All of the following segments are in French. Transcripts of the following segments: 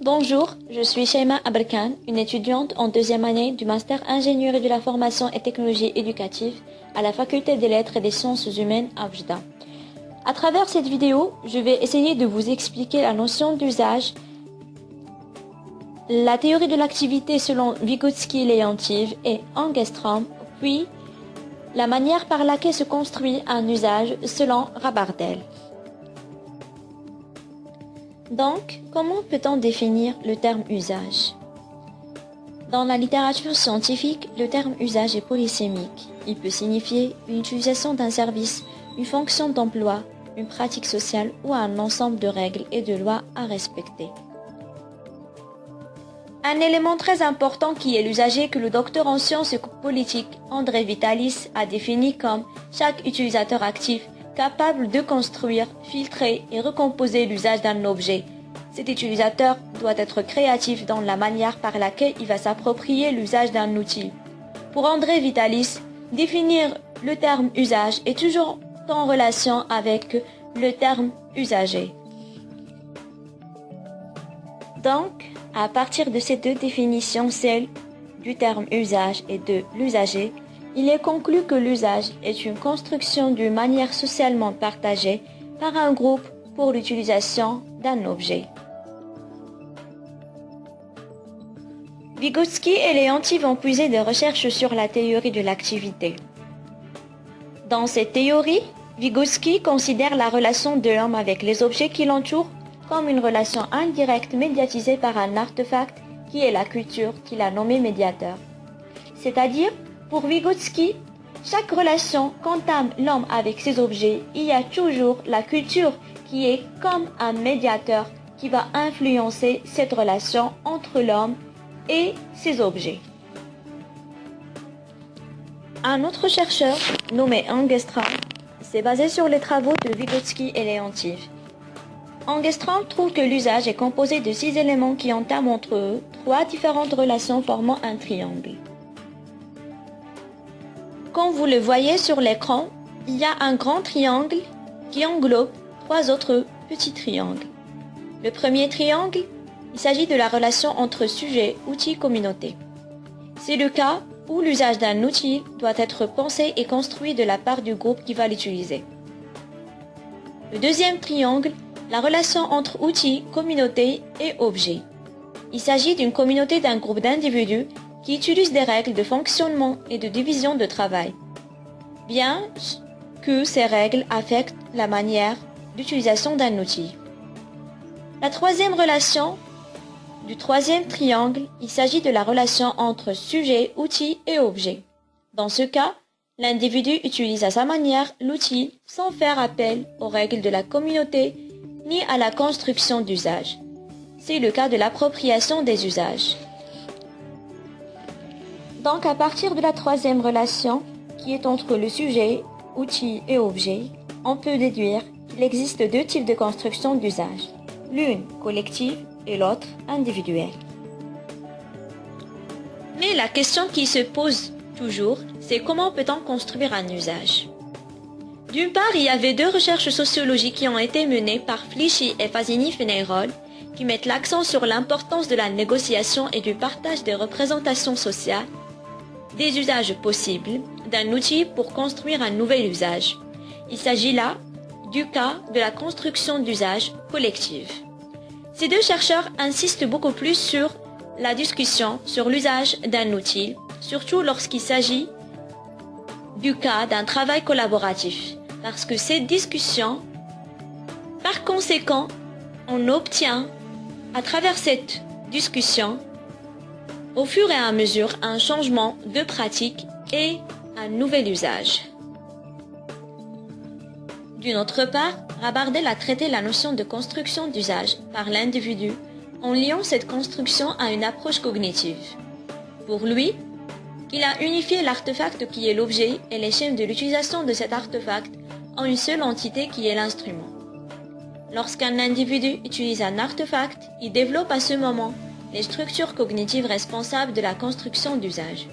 Bonjour, je suis Shaima Aberkan, une étudiante en deuxième année du Master Ingénierie de la formation et technologie éducative à la Faculté des Lettres et des Sciences humaines à Oujda. À travers cette vidéo, je vais essayer de vous expliquer la notion d'usage, la théorie de l'activité selon Vygotsky, Leontief et Ångström, puis la manière par laquelle se construit un usage selon Rabardel. Donc, comment peut-on définir le terme usage? Dans la littérature scientifique, le terme usage est polysémique. Il peut signifier une utilisation d'un service, une fonction d'emploi, une pratique sociale ou un ensemble de règles et de lois à respecter. Un élément très important qui est l'usager que le docteur en sciences politiques André Vitalis a défini comme chaque utilisateur actif capable de construire, filtrer et recomposer l'usage d'un objet. Cet utilisateur doit être créatif dans la manière par laquelle il va s'approprier l'usage d'un outil. Pour André Vitalis, définir le terme usage est toujours en relation avec le terme usager. Donc, à partir de ces deux définitions, celle du terme usage et de l'usager, il est conclu que l'usage est une construction d'une manière socialement partagée par un groupe pour l'utilisation d'un objet. Vygotsky et Leontief ont puisé des recherches sur la théorie de l'activité. Dans cette théorie, Vygotsky considère la relation de l'homme avec les objets qui l'entourent comme une relation indirecte médiatisée par un artefact qui est la culture qu'il a nommé médiateur. C'est-à-dire, pour Vygotsky, chaque relation qu'entame l'homme avec ses objets, il y a toujours la culture qui est comme un médiateur qui va influencer cette relation entre l'homme et ses objets. Un autre chercheur, nommé Ångström, s'est basé sur les travaux de Vygotsky et Leontief. Ångström trouve que l'usage est composé de 6 éléments qui entament entre eux 3 différentes relations formant un triangle. Comme vous le voyez sur l'écran, il y a un grand triangle qui englobe 3 autres petits triangles. Le premier triangle, il s'agit de la relation entre sujet, outil, communauté. C'est le cas où l'usage d'un outil doit être pensé et construit de la part du groupe qui va l'utiliser. Le deuxième triangle, la relation entre outil, communauté et objet. Il s'agit d'une communauté d'un groupe d'individus qui utilisent des règles de fonctionnement et de division de travail, bien que ces règles affectent la manière d'utilisation d'un outil. La troisième relation du troisième triangle, il s'agit de la relation entre sujet, outil et objet. Dans ce cas, l'individu utilise à sa manière l'outil sans faire appel aux règles de la communauté ni à la construction d'usage. C'est le cas de l'appropriation des usages. Donc, à partir de la troisième relation, qui est entre le sujet, outil et objet, on peut déduire qu'il existe 2 types de construction d'usage, l'une collective et l'autre individuelle. Mais la question qui se pose toujours, c'est comment peut-on construire un usage? D'une part, il y avait 2 recherches sociologiques qui ont été menées par Flischy et Fazzini-Feneyrold, qui mettent l'accent sur l'importance de la négociation et du partage des représentations sociales, des usages possibles d'un outil pour construire un nouvel usage. Il s'agit là du cas de la construction d'usages collectifs. Ces 2 chercheurs insistent beaucoup plus sur la discussion sur l'usage d'un outil, surtout lorsqu'il s'agit du cas d'un travail collaboratif, parce que cette discussion, par conséquent, on obtient à travers cette discussion au fur et à mesure un changement de pratique et un nouvel usage. D'une autre part, Rabardel a traité la notion de construction d'usage par l'individu en liant cette construction à une approche cognitive. Pour lui, il a unifié l'artefact qui est l'objet et les schèmes de l'utilisation de cet artefact en une seule entité qui est l'instrument. Lorsqu'un individu utilise un artefact, il développe à ce moment les structures cognitives responsables de la construction d'usage.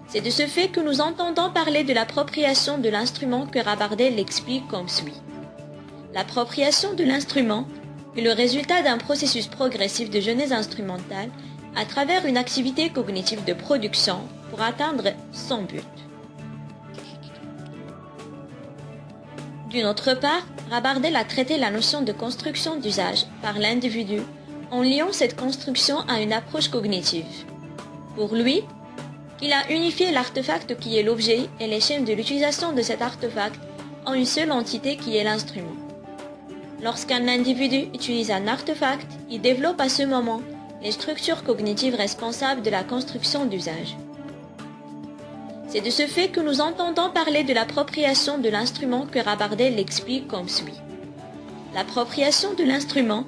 C'est de ce fait que nous entendons parler de l'appropriation de l'instrument que Rabardel l'explique comme suit. L'appropriation de l'instrument est le résultat d'un processus progressif de genèse instrumentale à travers une activité cognitive de production pour atteindre son but. D'une autre part, Rabardel a traité la notion de construction d'usage par l'individu en liant cette construction à une approche cognitive. Pour lui, il a unifié l'artefact qui est l'objet et les schèmes de l'utilisation de cet artefact en une seule entité qui est l'instrument. Lorsqu'un individu utilise un artefact, il développe à ce moment les structures cognitives responsables de la construction d'usage. C'est de ce fait que nous entendons parler de l'appropriation de l'instrument que Rabardel l'explique comme suit. L'appropriation de l'instrument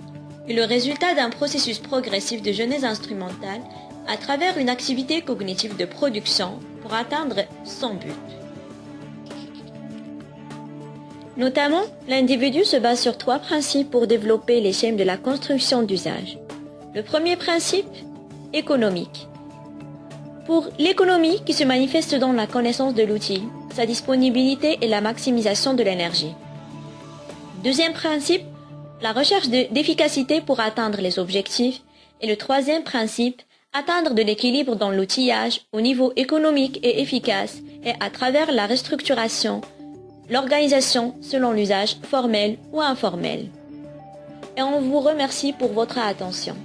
est le résultat d'un processus progressif de genèse instrumentale à travers une activité cognitive de production pour atteindre son but. Notamment, l'individu se base sur 3 principes pour développer les schèmes de la construction d'usage. Le premier principe, économique. Pour l'économie qui se manifeste dans la connaissance de l'outil, sa disponibilité et la maximisation de l'énergie. Deuxième principe, la recherche d'efficacité pour atteindre les objectifs. Et le troisième principe, atteindre de l'équilibre dans l'outillage au niveau économique et efficace et à travers la restructuration, l'organisation selon l'usage formel ou informel. Et on vous remercie pour votre attention.